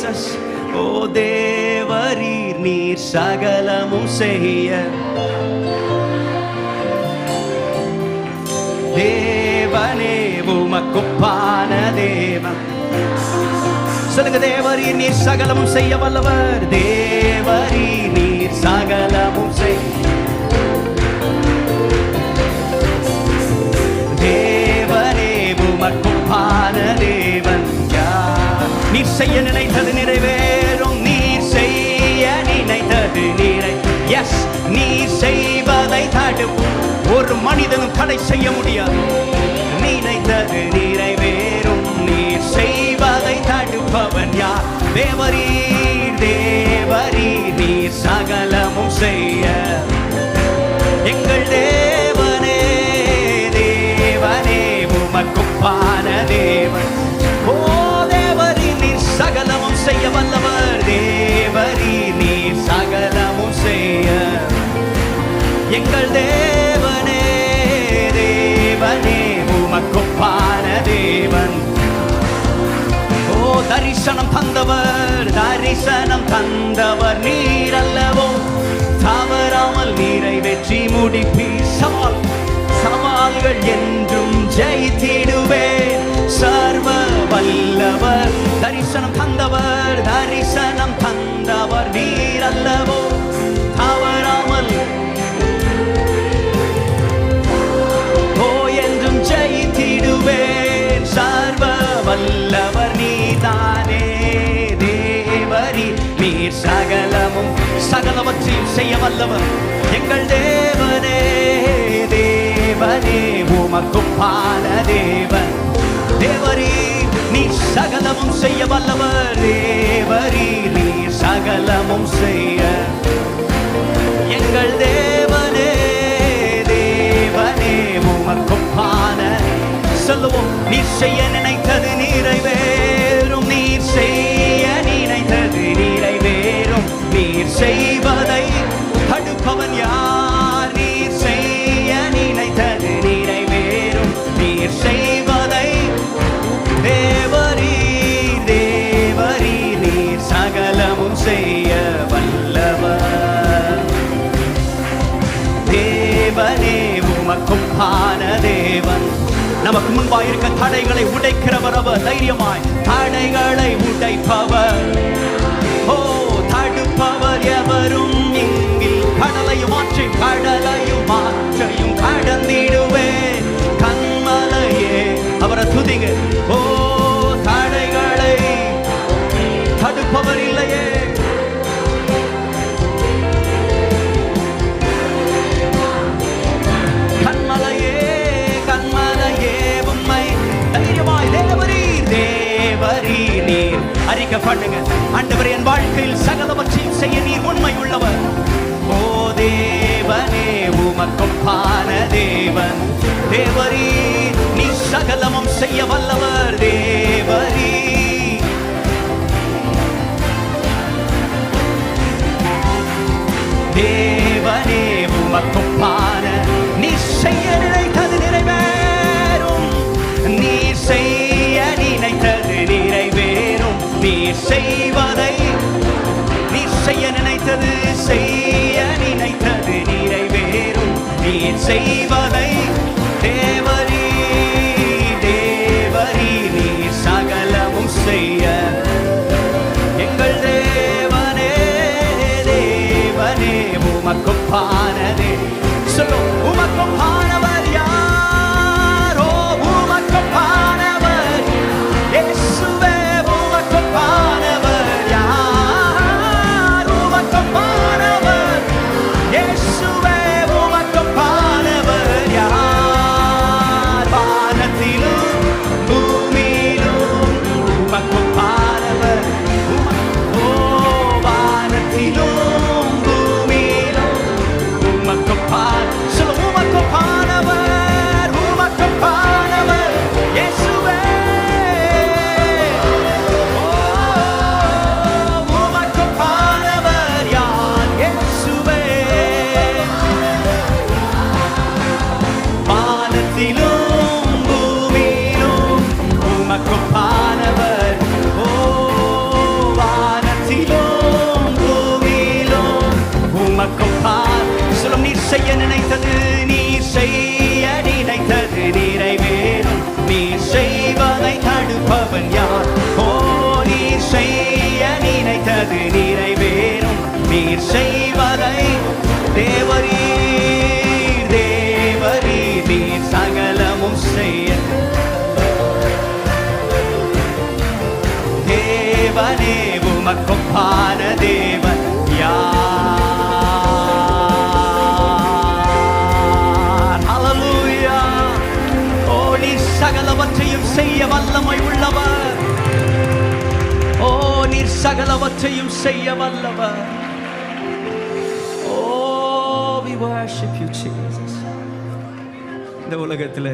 Jesus. ஓ தேவரீர் நீர் சகலமும் செய்ய, தேவனே உமக்குப்பான தேவன். சொல்லுங்க, தேவரீர் நீர் சகலமும் செய்ய வல்லவர். தேவரீர் நீர் சகலமும் செய்ய, தேவனே உமக்குப்பான தேவன். நீர் செய்ய நினைத்தது நிறைவேறும், நீர் செய்ய நினைத்தது எஸ் நீர் செய்வதை தடுக்கும் ஒரு மனிதனும் தடை செய்ய முடியாது. நினைத்தது நிறைவேறும், நீர் செய்வதை தடுப்பவன் யார்? தேவரீர், தேவரீர் நீர் சகலமும் செய்ய, எங்கள் தேவனே, தேவனே உமக்குப்பான தேவன். ஓ தேவரீர் நீர் சகலமும் செய்ய வல்லவர். தேவரீர் நீர் சகலமும் செய்ய, எங்கள் தேவனே, தேவனே உமக்குப்பான தேவன். ஓ தரிசனம் தந்தவர், தரிசனம் தந்தவர் நீர் அல்லவோ, தவறாமல் நிறைவேற்றி முடிப்பீர். சவால்கள் என்றும் ஜெயித்திடுவேன், சர்வ வல்லவர். தரிசனம் தந்தவர், தரிசனம் தந்தவர் நீர் அல்லவோ, தவறாமல் ஓ என்றும் ஜெயித்திடுவேன், சர்வ வல்லவர் நீதானே. தேவரீ நீர் சகலமும் சகலவற்றையும் செய்ய வல்லவர், எங்கள் தேவனே, தேவனே உமக்குப்பான தேவன். தேவரீ நீர் சகலமும் செய்ய வல்லவர். தேவரீ நீர் சகலமும் செய்ய, எங்கள் தேவனே, தேவனே உமக்குப்பான. சொல்லுவோம், நீர் செய்ய நினைத்தது நிறைவேறும், நீர் செய்ய நினைத்தது நிறைவேறும், நீர் செய்வதை தடுப்பவன் யார்? நீர் செய்ய நினைத்தது நிறைவேறும், நீர் செய்வதை. தேவரீர், தேவரீர் நீர் சகலமும் செய்ய வல்லவர். தேவனே உமக்குப்பான தேவன். நமக்கு முன்பாக இருக்க தடைகளை உடைக்கிறவர் அவர். தைரியமாய் தடைகளை உடைப்பவர். ஓ தடுப்பவர் எவரும் இங்கில். கடலையும் மாற்றி, கடலையும் மாற்றையும் கடந்திடுவேன். கண்மலையே அவரை துதிங்க. ஓ தடைகளை தடுப்பவர் இல்லையே. கண்மலையே, கண்மலையே உம்மை தைரியமாய் தேவரீர், தேவரீர் நீர் அறிக்கை பண்ணுங்க. ஆண்டவரே, என் வாழ்க்கையில் சகலவற்றையும் செய்ய நீர் உண்மை உள்ளவர். ஓ தேவனே உமக்குப்பான தேவன். தேவரீர் நீர் சகலமும் செய்ய வல்லவர். தேவரீர், தேவனே உமக்குப்பான. நீர் செய்ய நினைத்தது நிறைவேறும், நீர் செய்ய நினைத்தது நிறைவேறும், நீர் செய்வதை. நீர் செய்ய நினைத்தது, செய்ய நினைத்தது நிறைவேறும், நீர் செய்வதை. தேவரீ, தேவரீ நீர் சகலமும் செய்ய, எங்கள் தேவனே, தேவனே உமக்குப்பானதே. சொல்லு, உமக்குப்பானவர் யாரோ? உமக்குப்பானவர் இயேசுவே. உமக்குப்பானவர் யார்? செய்கிறவன் யார்? ஓ, நீர் செய்ய நினைத்தது நிறைவேறும். நீர் செய்வதை தேவரீர் தேவரீர் நீர் சகலமும் செய்ய தேவனே உமக்கொப்பான தேவன் யார்? ஹல்லேலூயா. ஓ, நீர் சகலவற்றையும் செய்ய வல்லமை உள்ளவர். ஓ, நீர் சகலவற்றையும் செய்ய வல்லவர். Oh, we worship you, Jesus. இந்த உலகத்துல